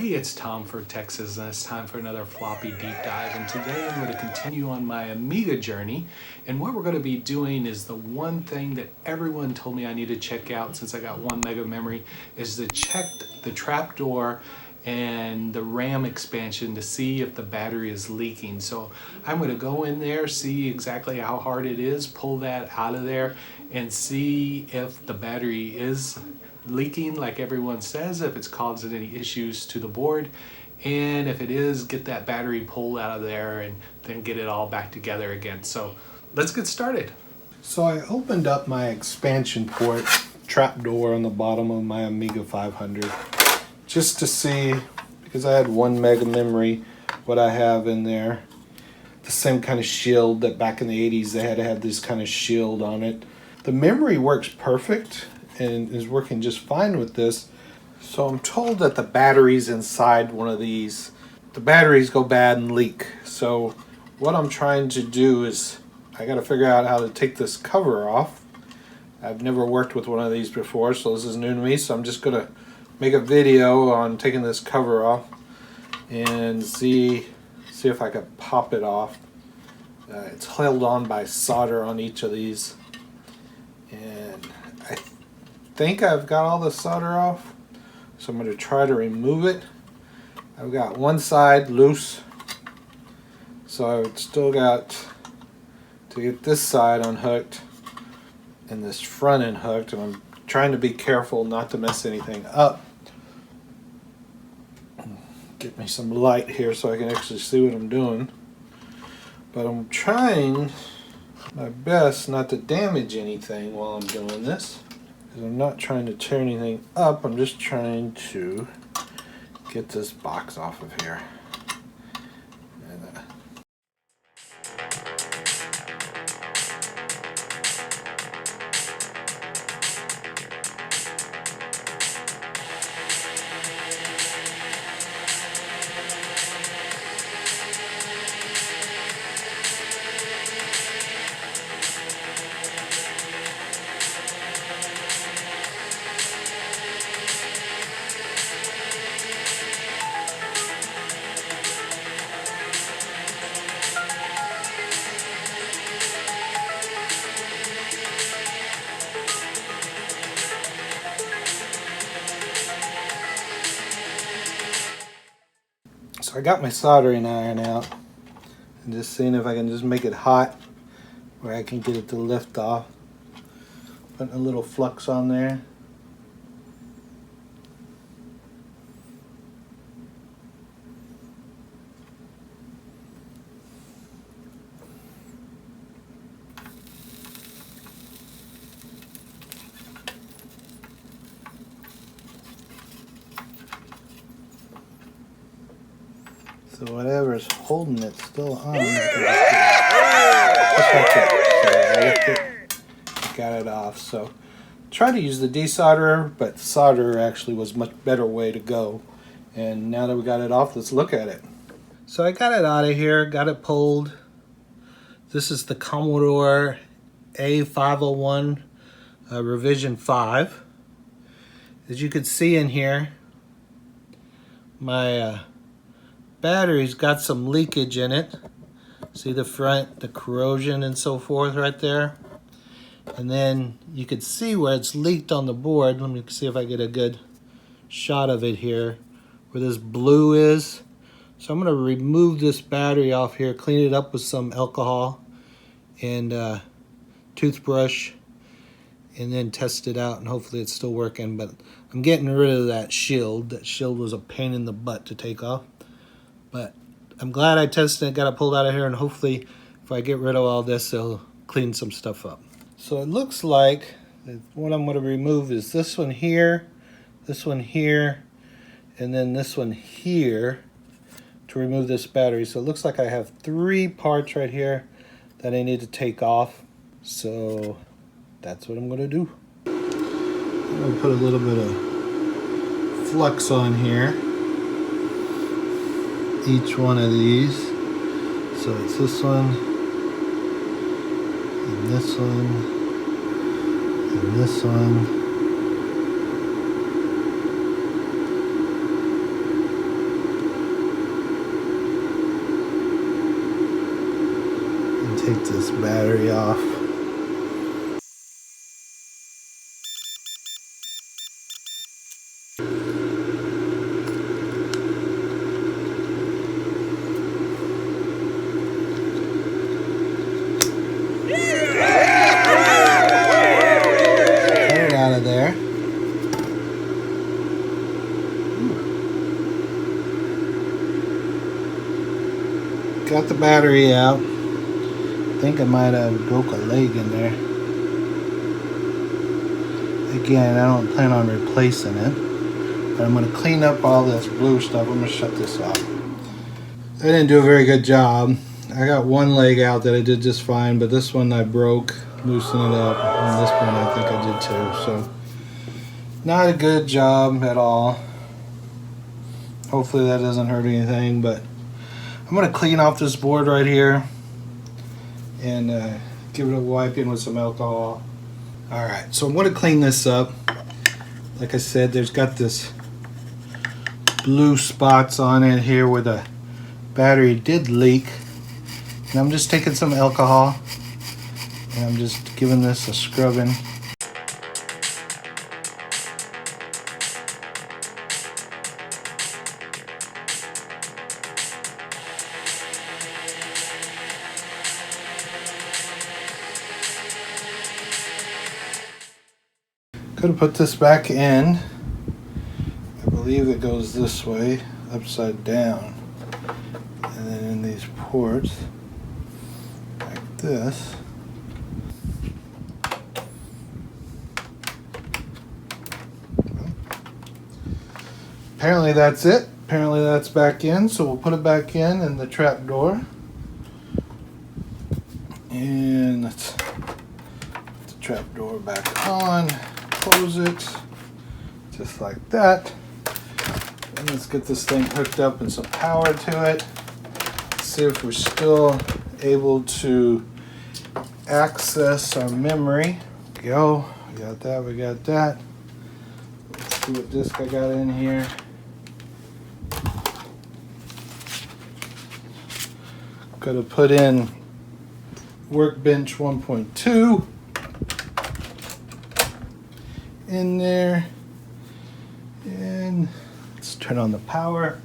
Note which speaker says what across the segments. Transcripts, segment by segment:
Speaker 1: Hey, it's Tom for Texas, and it's time for another floppy deep dive. And today I'm going to continue on my Amiga journey. And what we're going to be doing is the one thing that everyone told me I need to check out since I got 1 mega memory is to check the trapdoor and the RAM expansion to see if the battery is leaking. So I'm going to go in there, see exactly how hard it is, pull that out of there, and see if the battery is leaking like everyone says, if it's causing any issues to the board, and if it is, get that battery pulled out of there and then get it all back together again. So let's get started. So I opened up my expansion port trapdoor on the bottom of my Amiga 500 just to see, because I had 1 mega memory, what I have in there. The same kind of shield that back in the 80s they had to have this kind of shield on it. The memory works perfect and is working just fine with this. So I'm told that the batteries inside one of these, the batteries go bad and leak. So what I'm trying to do is I got to figure out how to take this cover off. I've never worked with one of these before, so this is new to me. So I'm just gonna make a video on taking this cover off and see if I can pop it off. It's held on by solder on each of these, and I think I've got all the solder off, so I'm going to try to remove it. I've got one side loose, so I've still got to get this side unhooked and this front end hooked, and I'm trying to be careful not to mess anything up. Get me some light here so I can actually see what I'm doing, but I'm trying my best not to damage anything while I'm doing this. I'm not trying to tear anything up, I'm just trying to get this box off of here. So I got my soldering iron out and just seeing if I can just make it hot where I can get it to lift off. Putting a little flux on there. So whatever's holding it still on. Just like that. So I lifted it, got it off. So try to use the desolderer, but solder actually was much better way to go. And now that we got it off, let's look at it. So I got it out of here, got it pulled. This is the Commodore A501 revision 5. As you can see in here, my battery's got some leakage in it. See the front, the corrosion and so forth right there. And then you can see where it's leaked on the board. Let me see if I get a good shot of it here, where this blue is. So I'm going to remove this battery off here, clean it up with some alcohol and toothbrush, and then test it out, and hopefully it's still working. But I'm getting rid of that shield. That shield was a pain in the butt to take off. But I'm glad I tested it, got it pulled out of here, and hopefully if I get rid of all this, it'll clean some stuff up. So it looks like what I'm going to remove is this one here, and then this one here to remove this battery. So it looks like I have 3 parts right here that I need to take off. So that's what I'm going to do. I'm going to put a little bit of flux on here. Each one of these. So it's this one, and this one, and this one,
Speaker 2: this battery off. Get it out of there. Got the battery out. I think I might have broke a leg in there. Again, I don't plan on replacing it. But I'm going to clean up all this blue stuff. I'm going to shut this off. I didn't do a very good job. I got one leg out that I did just fine, but this one I broke, loosening it up. And this one I think I did too. So, not a good job at all. Hopefully that doesn't hurt anything, but I'm going to clean off this board right here and give it a wiping with some alcohol. Alright, so I'm going to clean this up. Like I said, there's got this blue spots on it here where the battery did leak. And I'm just taking some alcohol and I'm just giving this a scrubbing. Gonna put this back in. I believe it goes this way, upside down, and then in these ports like this. Apparently that's it. Apparently that's back in, so we'll put it back in the trap door. And let's put the trap door back on. Close it just like that, and let's get this thing hooked up and some power to it. Let's see if we're still able to access our memory. Go, we got that, we got that. Let's see what disk I got in here. Got to put in Workbench 1.2 in there, and let's turn on the power.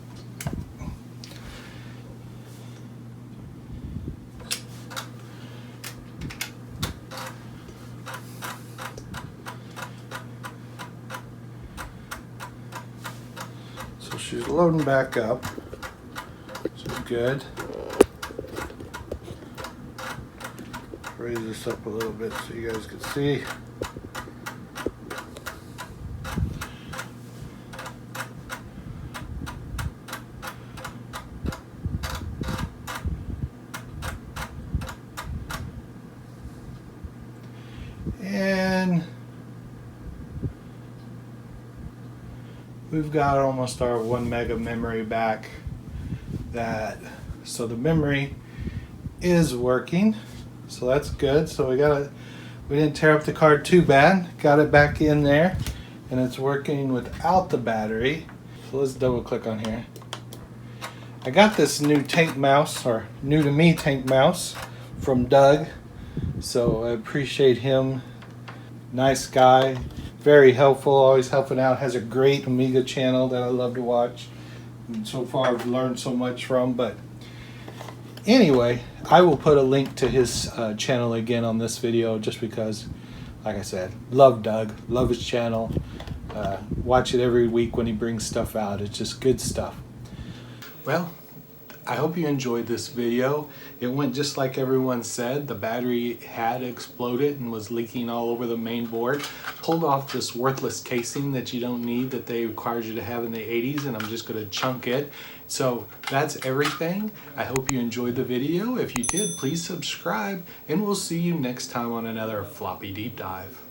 Speaker 2: So she's loading back up, so good. Raise this up a little bit so you guys can see. And we've got almost our 1 mega memory back. So the memory is working, so that's good. So we didn't tear up the card too bad. Got it back in there, and it's working without the battery. So let's double click on here. I got this new tank mouse, or new to me tank mouse, from Doug. So I appreciate him. Nice guy, very helpful, always helping out. Has a great Amiga channel that I love to watch. And so far I've learned so much from. But anyway, I will put a link to his channel again on this video, just because, like I said, love Doug, love his channel. Watch it every week when he brings stuff out. It's just good stuff. Well, I hope you enjoyed this video. It went just like everyone said. The battery had exploded and was leaking all over the main board. Pulled off this worthless casing that you don't need, that they required you to have in the 80s, and I'm just going to chunk it. So that's everything. I hope you enjoyed the video. If you did, please subscribe, and we'll see you next time on another floppy deep dive.